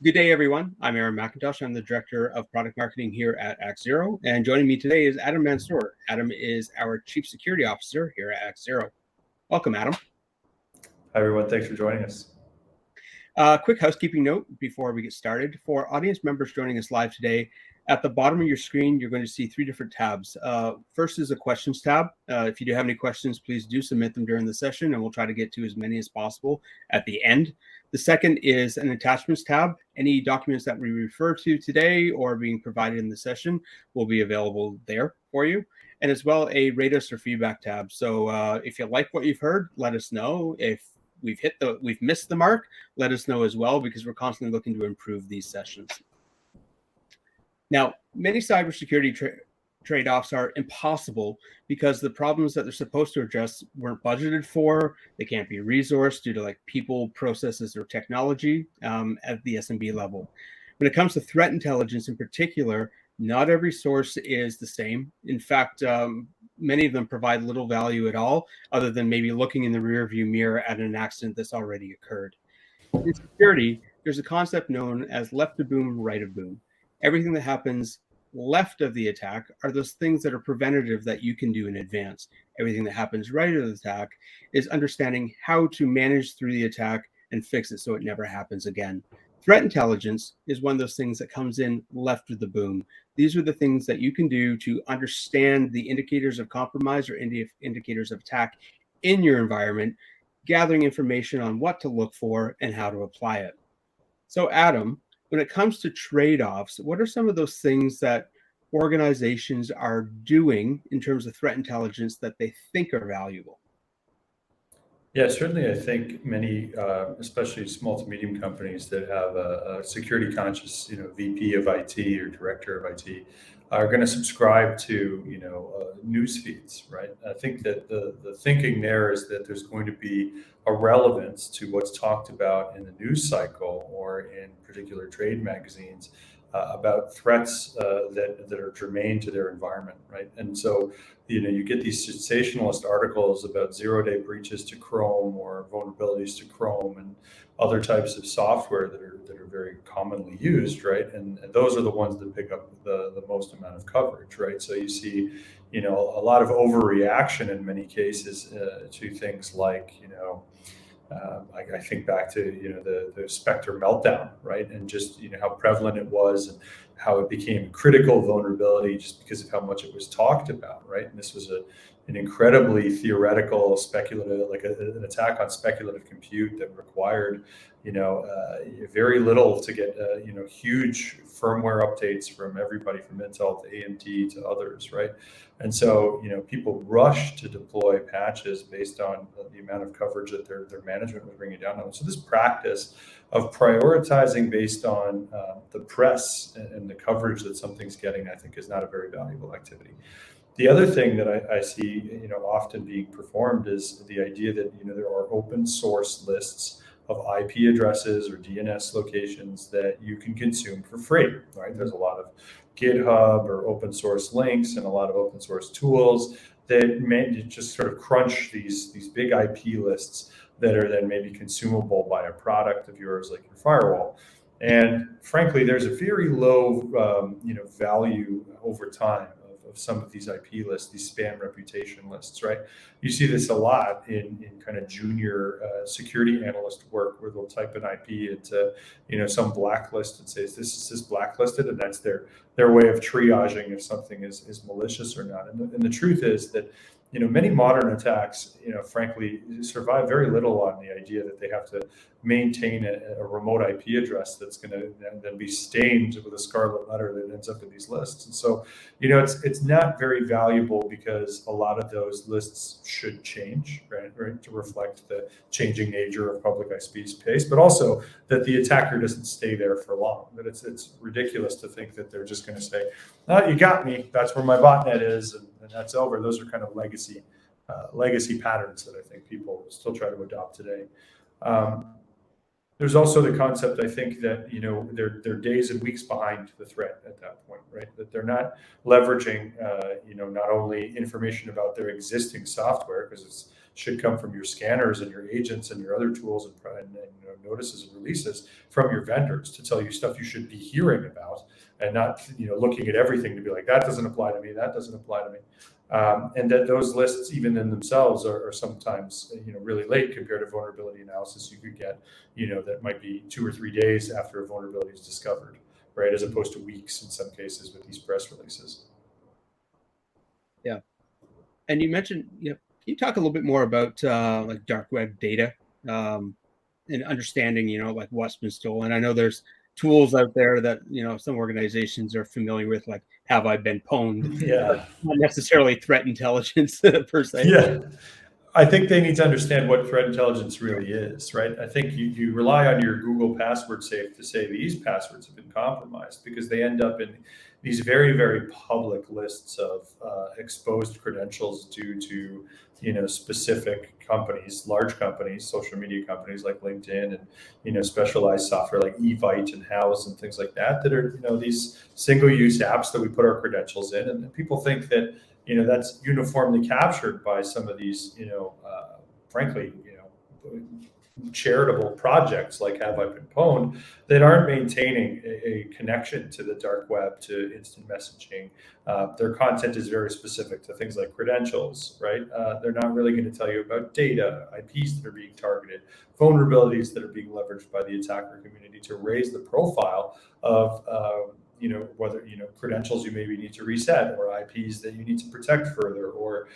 Good day, everyone. I'm Aaron McIntosh. I'm the Director of Product Marketing here at ActZero. And joining me today is Adam Mansour. Adam is our Chief Security Officer here at ActZero. Welcome, Adam. Hi, everyone. Thanks for joining us. Quick housekeeping note before we get started. For audience members joining us live today, at the bottom of your screen, you're going to see three different tabs. First is a questions tab. If you do have any questions, please do submit them during the session, and we'll try to get to as many as possible at the end. The second is an attachments tab. Any documents that we refer to today or being provided in the session will be available there for you. And as well, a rate us or feedback tab. So if you like what you've heard, let us know. If we've missed the mark, let us know as well, because we're constantly looking to improve these sessions. Now, many cybersecurity trade-offs are impossible because the problems that they're supposed to address weren't budgeted for. They can't be resourced due to people, processes, or technology at the SMB level. When it comes to threat intelligence in particular, not every source is the same. In fact, many of them provide little value at all, other than maybe looking in the rearview mirror at an accident that's already occurred. In security, there's a concept known as left of boom, right of boom. Everything that happens left of the attack are those things that are preventative that you can do in advance. Everything that happens right of the attack is understanding how to manage through the attack and fix it so it never happens again. Threat intelligence is one of those things that comes in left of the boom. These are the things that you can do to understand the indicators of compromise or indicators of attack in your environment, gathering information on what to look for and how to apply it. So, Adam, when it comes to trade-offs, what are some of those things that organizations are doing in terms of threat intelligence that they think are valuable? Yeah, certainly. I think many, especially small to medium companies that have a security conscious, VP of IT or director of IT, are going to subscribe to, news feeds, right? I think that the thinking there is that there's going to be a relevance to what's talked about in the news cycle or in particular trade magazines about threats that are germane to their environment, right? And so, you get these sensationalist articles about zero-day breaches to Chrome or vulnerabilities to Chrome and other types of software that are very commonly used, right? And those are the ones that pick up the most amount of coverage, right? So you see, a lot of overreaction in many cases to things like, I think back to the Spectre meltdown, right, and just how prevalent it was and how it became a critical vulnerability just because of how much it was talked about, right? And this was an incredibly theoretical, speculative, like an attack on speculative compute that required very little to get huge firmware updates from everybody from Intel to AMD to others, right? And so people rush to deploy patches based on the amount of coverage that their management was bringing down on them. So this practice of prioritizing based on the press and the coverage that something's getting, I think, is not a very valuable activity. The other thing that I see, often being performed is the idea that there are open source lists of IP addresses or DNS locations that you can consume for free, right? There's a lot of GitHub or open source links and a lot of open source tools that may just sort of crunch these big IP lists that are then maybe consumable by a product of yours like your firewall. And frankly, there's a very low value over time of some of these IP lists, these spam reputation lists, right? You see this a lot in kind of junior security analyst work where they'll type an IP into some blacklist and say, this is blacklisted, and that's their way of triaging if something is malicious or not. And the truth is that many modern attacks, frankly, survive very little on the idea that they have to maintain a remote IP address that's going to then be stained with a scarlet letter that ends up in these lists. And so, it's not very valuable because a lot of those lists should change, right, to reflect the changing nature of public IP space, but also that the attacker doesn't stay there for long. That it's ridiculous to think that they're just going to say, "Oh, you got me. That's where my botnet is," and that's over. Those are kind of legacy patterns that I think people still try to adopt today. There's also the concept, I think, that they're days and weeks behind the threat at that point, right? That they're not leveraging not only information about their existing software, because it's should come from your scanners and your agents and your other tools and notices and releases from your vendors to tell you stuff you should be hearing about, and not looking at everything to be like, that doesn't apply to me, that doesn't apply to me. And that those lists, even in themselves, are sometimes really late compared to vulnerability analysis you could get, that might be 2 or 3 days after a vulnerability is discovered, right, as opposed to weeks in some cases with these press releases. Yeah, and you mentioned, can you talk a little bit more about like dark web data and understanding, like what's been stolen? I know there's tools out there that some organizations are familiar with, like have I been pwned? Yeah, Not necessarily threat intelligence per se. yeah. I think they need to understand what threat intelligence really is, right? I think you rely on your Google password safe to say these passwords have been compromised, because they end up in these very, very public lists of exposed credentials due to specific companies, large companies, social media companies like LinkedIn, and specialized software like Evite and House and things like that are these single-use apps that we put our credentials in, and people think that that's uniformly captured by some of these, frankly, charitable projects like Have I Been Pwned, that aren't maintaining a connection to the dark web, to instant messaging. Their content is very specific to things like credentials, right? They're not really going to tell you about data, IPs that are being targeted, vulnerabilities that are being leveraged by the attacker community to raise the profile of whether credentials you maybe need to reset, or IPs that you need to protect further, or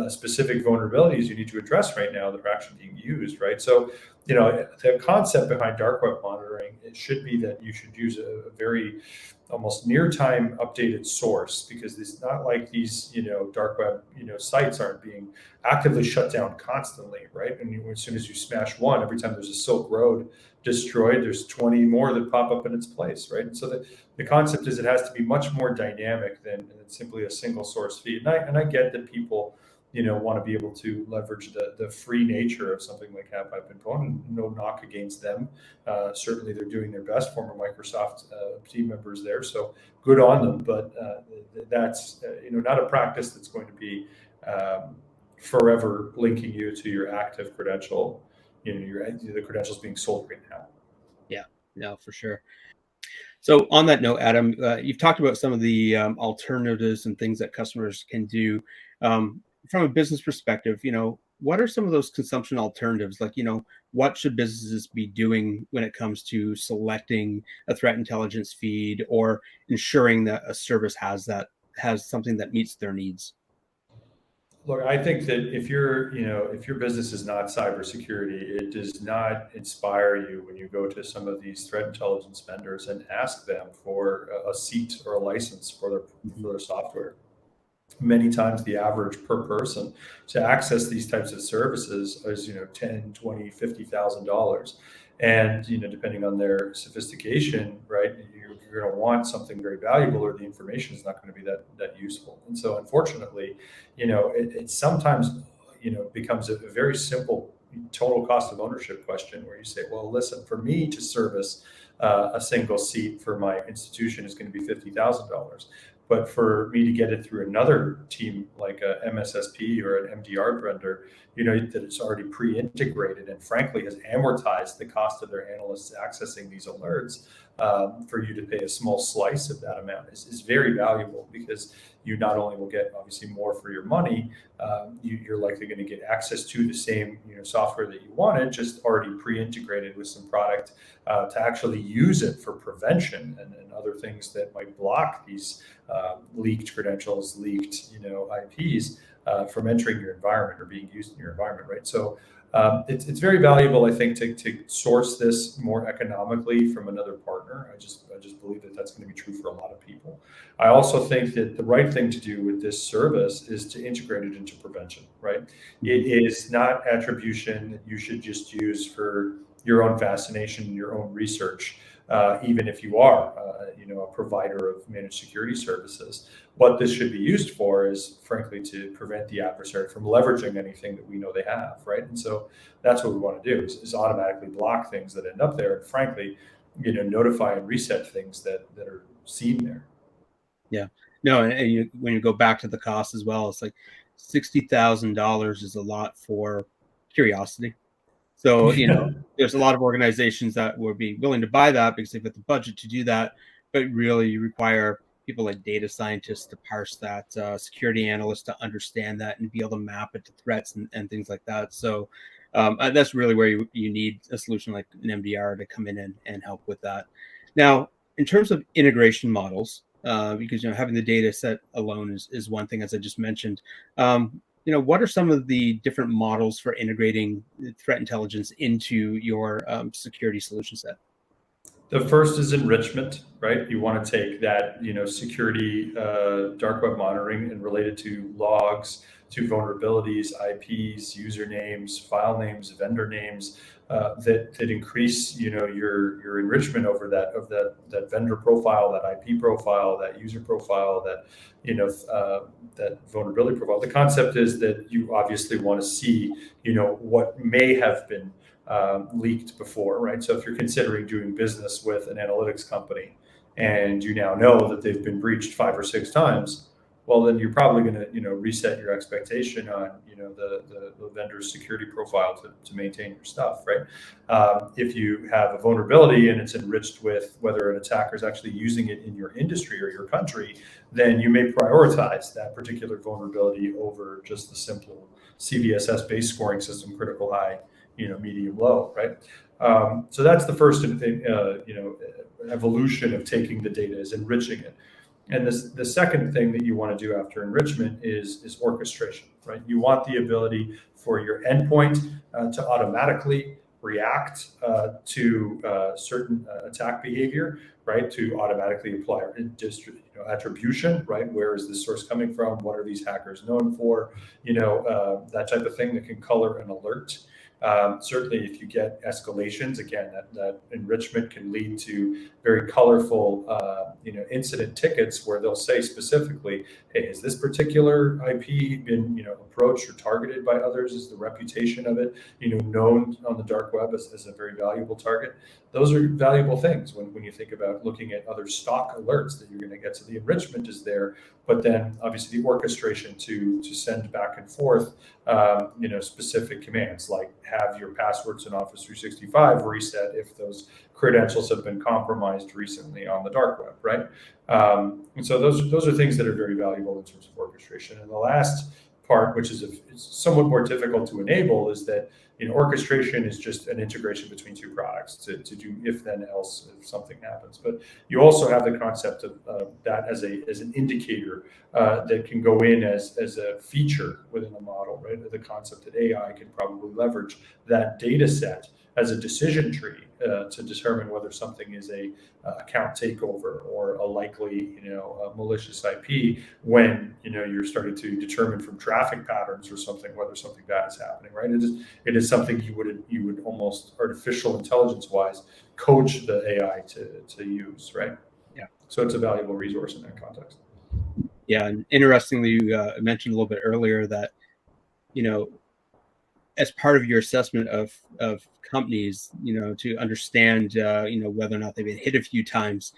specific vulnerabilities you need to address right now that are actually being used, right? So the concept behind dark web monitoring, it should be that you should use a very almost near-time updated source, because it's not like these dark web sites aren't being actively shut down constantly, right? And as soon as you smash one, every time there's a Silk Road destroyed, there's 20 more that pop up in its place, right? And so the concept is it has to be much more dynamic than simply a single source feed. And I get that people want to be able to leverage the free nature of something like Have I Been Pwned, and no knock against them. Certainly they're doing their best, former Microsoft team members there, so good on them. But that's not a practice that's going to be forever linking you to your active credential, the credentials being sold right now. Yeah, no, for sure. So on that note, Adam, you've talked about some of the alternatives and things that customers can do. From a business perspective, what are some of those consumption alternatives? Like, what should businesses be doing when it comes to selecting a threat intelligence feed, or ensuring that a service has something that meets their needs? Look, I think that if your business is not cybersecurity, it does not inspire you when you go to some of these threat intelligence vendors and ask them for a seat or a license for their software. Many times the average per person to access these types of services is $10,000, $20,000, $50,000, and depending on their sophistication, right, you're going to want something very valuable, or the information is not going to be that useful. And so unfortunately, it sometimes becomes a very simple total cost of ownership question, where you say, well, listen, for me to service a single seat for my institution is going to be $50,000. But for me to get it through another team like a MSSP or an MDR vendor, that it's already pre-integrated and frankly has amortized the cost of their analysts accessing these alerts, for you to pay a small slice of that amount is very valuable, because you not only will get obviously more for your money, you're likely going to get access to the same software that you wanted, just already pre-integrated with some product to actually use it for prevention and other things that might block these leaked credentials, leaked IPs from entering your environment or being used in your environment, right? So it's very valuable, I think, to source this more economically from another partner. I just believe that that's going to be true for a lot of people. I also think that the right thing to do with this service is to integrate it into prevention, right? It is not attribution that you should just use for your own fascination, your own research. Even if you are, a provider of managed security services, what this should be used for is, frankly, to prevent the adversary from leveraging anything that we know they have, right? And so that's what we want to do is automatically block things that end up there, and frankly, notify and reset things that are seen there. Yeah, no, and when you go back to the cost as well, it's like $60,000 is a lot for curiosity. So, there's a lot of organizations that would be willing to buy that because they've got the budget to do that. But really, you require people like data scientists to parse that, security analysts to understand that and be able to map it to threats and things like that. So that's really where you need a solution like an MDR to come in and help with that. Now, in terms of integration models, because having the data set alone is one thing, as I just mentioned. What are some of the different models for integrating threat intelligence into your security solution set? The first is enrichment, right? You want to take that, security, dark web monitoring and relate it to logs, to vulnerabilities, IPs, usernames, file names, vendor names, that increase, your enrichment over that vendor profile, that IP profile, that user profile, that, that vulnerability profile. The concept is that you obviously want to see, what may have been leaked before, right? So if you're considering doing business with an analytics company and you now know that they've been breached 5 or 6 times, well, then you're probably going to, reset your expectation on, the vendor's security profile to maintain your stuff, right? If you have a vulnerability and it's enriched with whether an attacker is actually using it in your industry or your country, then you may prioritize that particular vulnerability over just the simple CVSS-based scoring system, critical high, medium low, right? So that's the first evolution of taking the data, is enriching it. And the second thing that you want to do after enrichment is orchestration, right? You want the ability for your endpoint to automatically react to certain attack behavior, right? To automatically apply attribution, right? Where is this source coming from? What are these hackers known for? That type of thing that can color an alert. Certainly, if you get escalations, again, that enrichment can lead to very colorful, incident tickets where they'll say specifically, "Hey, has this particular IP been, approached or targeted by others? Is the reputation of it, known on the dark web as a very valuable target?" Those are valuable things when you think about looking at other stock alerts that you're going to get. So the enrichment is there, but then obviously the orchestration to send back and forth, specific commands like have your passwords in Office 365 reset if those credentials have been compromised recently on the dark web, right? And so those are things that are very valuable in terms of orchestration. And the last part, which is somewhat more difficult to enable, is that orchestration is just an integration between 2 products to do if then else if something happens. But you also have the concept of that as an indicator that can go in as a feature within the model, right? The concept that AI can probably leverage that data set as a decision tree to determine whether something is a account takeover or a likely, a malicious IP, when you're starting to determine from traffic patterns or something whether something bad is happening, right? It is something you would almost artificial intelligence wise coach the AI to use, right? Yeah. So it's a valuable resource in that context. Yeah, and interestingly, you mentioned a little bit earlier that as part of your assessment of companies, to understand, whether or not they've been hit a few times,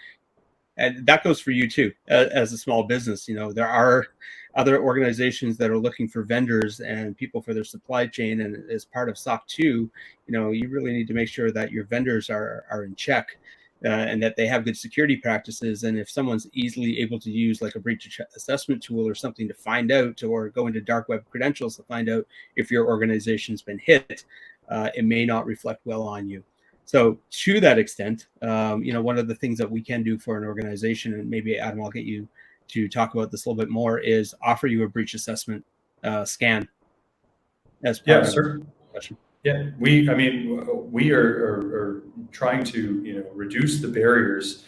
and that goes for you too, as a small business. There are other organizations that are looking for vendors and people for their supply chain, and as part of SOC 2, you really need to make sure that your vendors are in check. And that they have good security practices. And if someone's easily able to use like a breach assessment tool or something to find out, or go into dark web credentials to find out if your organization's been hit, it may not reflect well on you. So to that extent, one of the things that we can do for an organization, and maybe Adam, I'll get you to talk about this a little bit more, is offer you a breach assessment scan as part of the question. Yeah, we are trying to reduce the barriers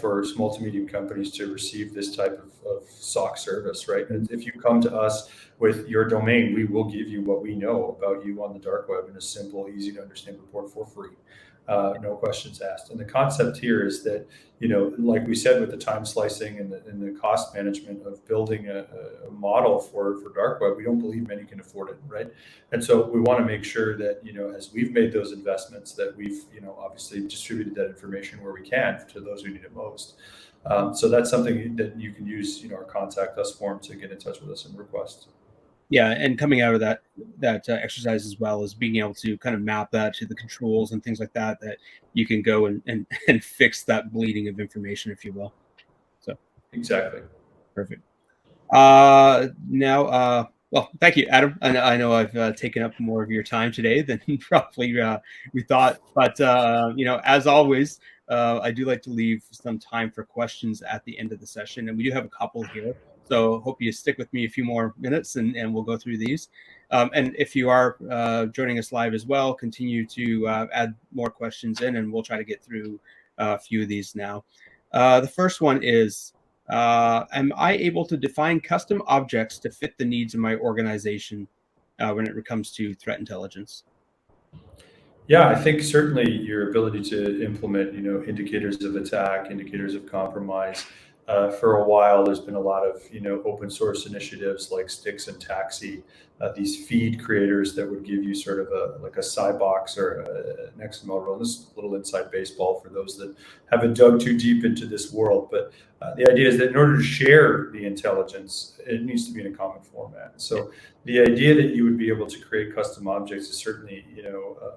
for small to medium companies to receive this type of SOC service, right? And if you come to us with your domain, we will give you what we know about you on the dark web in a simple, easy to understand report for free. No questions asked. And the concept here is that, like we said, with the time slicing and the cost management of building a model for dark web, we don't believe many can afford it, right? And so we want to make sure that, as we've made those investments, that we've, obviously distributed that information where we can to those who need it most. So that's something that you can use, our contact us form to get in touch with us and request. Yeah, and coming out of that exercise as well is being able to kind of map that to the controls and things like that you can go and fix that bleeding of information, if you will. So Exactly. perfect. Well, thank you, Adam. I know I've taken up more of your time today than probably we thought, but as always, I do like to leave some time for questions at the end of the session, and we do have a couple here. So hope you stick with me a few more minutes, and we'll go through these. And if you are joining us live as well, continue to add more questions in, and we'll try to get through a few of these now. The first one is, am I able to define custom objects to fit the needs of my organization when it comes to threat intelligence? Yeah, I think certainly your ability to implement, indicators of attack, indicators of compromise. For a while, there's been a lot of, open source initiatives like Stix and Taxi, these feed creators that would give you sort of like a Cybox or an XML role. This is a little inside baseball for those that haven't dug too deep into this world. But the idea is that in order to share the intelligence, it needs to be in a common format. So the idea that you would be able to create custom objects is certainly,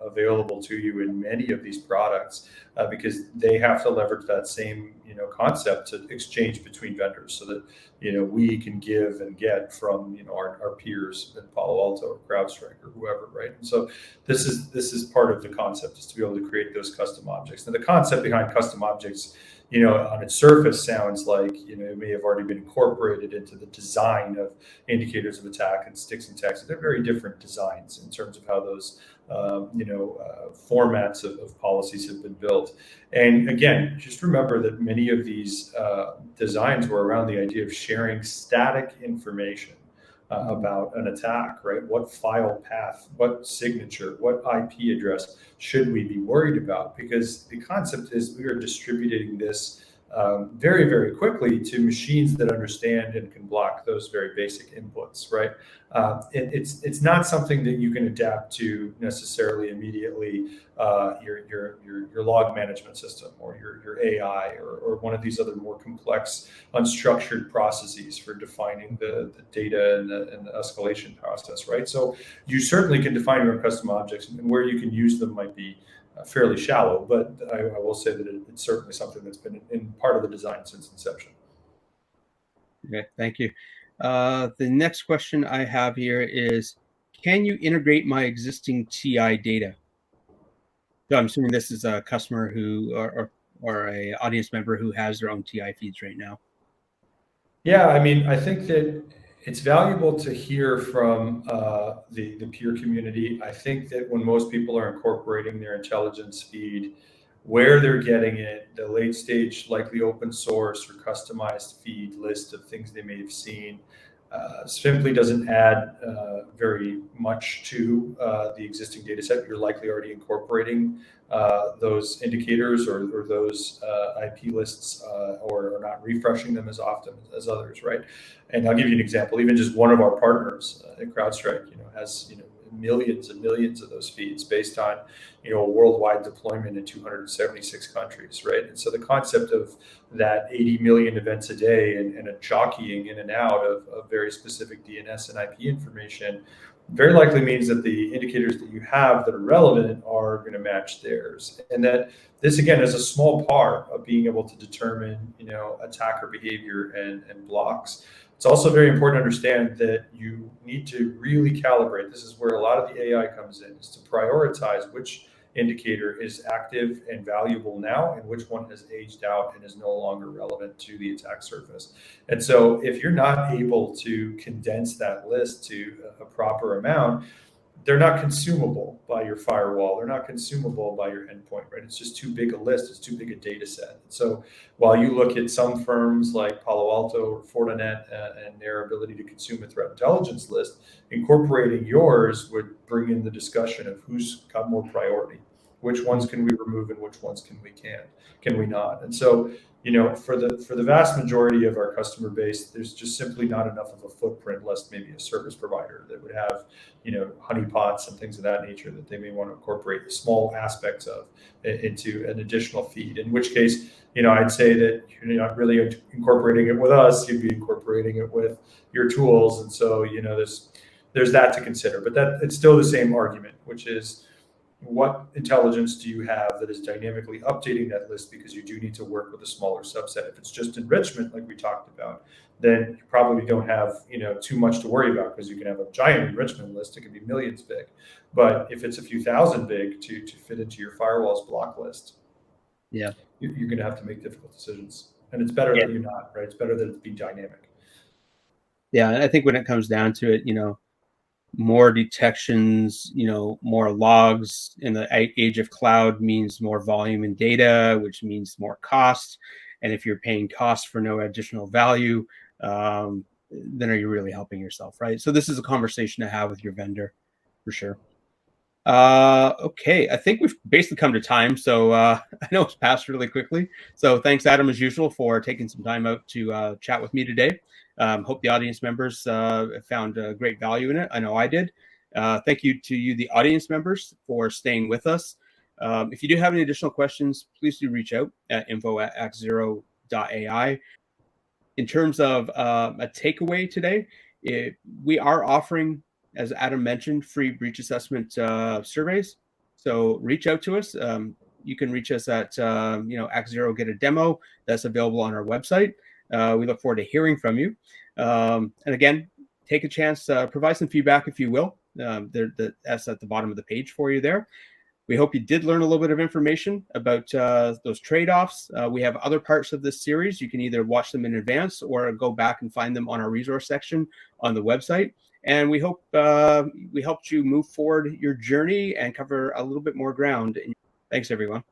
available to you in many of these products because they have to leverage that same, concept to exchange between vendors so that, we can give and get from, our peers at Palo Alto or CrowdStrike or whoever, right? And so this is part of the concept, is to be able to create those custom objects. Now the concept behind custom objects, on its surface sounds like, it may have already been incorporated into the design of indicators of attack and Stix and Taxi. They're very different designs in terms of how those, formats of policies have been built. And again, just remember that many of these designs were around the idea of sharing static information about an attack, right? What file path, what signature, what IP address should we be worried about? Because the concept is we are distributing this very, very quickly to machines that understand and can block those very basic inputs, right? It's not something that you can adapt to necessarily immediately. Your log management system or your AI or one of these other more complex unstructured processes for defining the data and the escalation process, right? So you certainly can define your own custom objects, and where you can use them might be fairly shallow, but I will say that it's certainly something that's been in part of the design since inception. Okay, thank you. The next question I have here is, can you integrate my existing TI data? So I'm assuming this is a customer who or a audience member who has their own TI feeds right now. Yeah, I mean, I think that it's valuable to hear from the peer community. I think that when most people are incorporating their intelligence feed, where they're getting it, the late stage, likely open source or customized feed list of things they may have seen, simply doesn't add very much to the existing data set. You're likely already incorporating those indicators or those IP lists or not refreshing them as often as others, right? And I'll give you an example. Even just one of our partners at CrowdStrike, has millions and millions of those feeds based on a worldwide deployment in 276 countries, right? And so the concept of that 80 million events a day and a jockeying in and out of very specific DNS and IP information very likely means that the indicators that you have that are relevant are going to match theirs. And that this, again, is a small part of being able to determine, attacker behavior and blocks. It's also very important to understand that you need to really calibrate. This is where a lot of the AI comes in, is to prioritize which indicator is active and valuable now and which one has aged out and is no longer relevant to the attack surface. And so if you're not able to condense that list to a proper amount, they're not consumable by your firewall. They're not consumable by your endpoint, right? It's just too big a list. It's too big a data set. So while you look at some firms like Palo Alto or Fortinet and their ability to consume a threat intelligence list, incorporating yours would bring in the discussion of who's got more priority. Which ones can we remove and which ones can we not? And so, for the vast majority of our customer base, there's just simply not enough of a footprint, lest maybe a service provider that would have, honeypots and things of that nature that they may want to incorporate small aspects of into an additional feed. In which case, I'd say that you're not really incorporating it with us; you'd be incorporating it with your tools. And so, this there's that to consider. But that it's still the same argument, which is what intelligence do you have that is dynamically updating that list, because you do need to work with a smaller subset. If it's just enrichment, like we talked about, then you probably don't have too much to worry about, because you can have a giant enrichment list. It can be millions big. But if it's a few thousand big to fit into your firewall's block list, yeah, you're going to have to make difficult decisions. And it's better that you're not, right? It's better that it's be dynamic. Yeah, and I think when it comes down to it, more detections, more logs in the age of cloud means more volume in data, which means more cost. And if you're paying cost for no additional value, then are you really helping yourself, right? So this is a conversation to have with your vendor, for sure. Okay, I think we've basically come to time. So I know it's passed really quickly. So thanks, Adam, as usual, for taking some time out to chat with me today. Hope the audience members found great value in it. I know I did. Thank you to you, the audience members, for staying with us. If you do have any additional questions, please do reach out at info@actzero.ai. In terms of a takeaway today, we are offering, as Adam mentioned, free breach assessment surveys. So reach out to us. You can reach us at ActZero Get a Demo. That's available on our website. We look forward to hearing from you. And again, take a chance, provide some feedback if you will. That's at the bottom of the page for you there. We hope you did learn a little bit of information about those trade-offs. We have other parts of this series. You can either watch them in advance or go back and find them on our resource section on the website. And we hope we helped you move forward your journey and cover a little bit more ground. Thanks, everyone.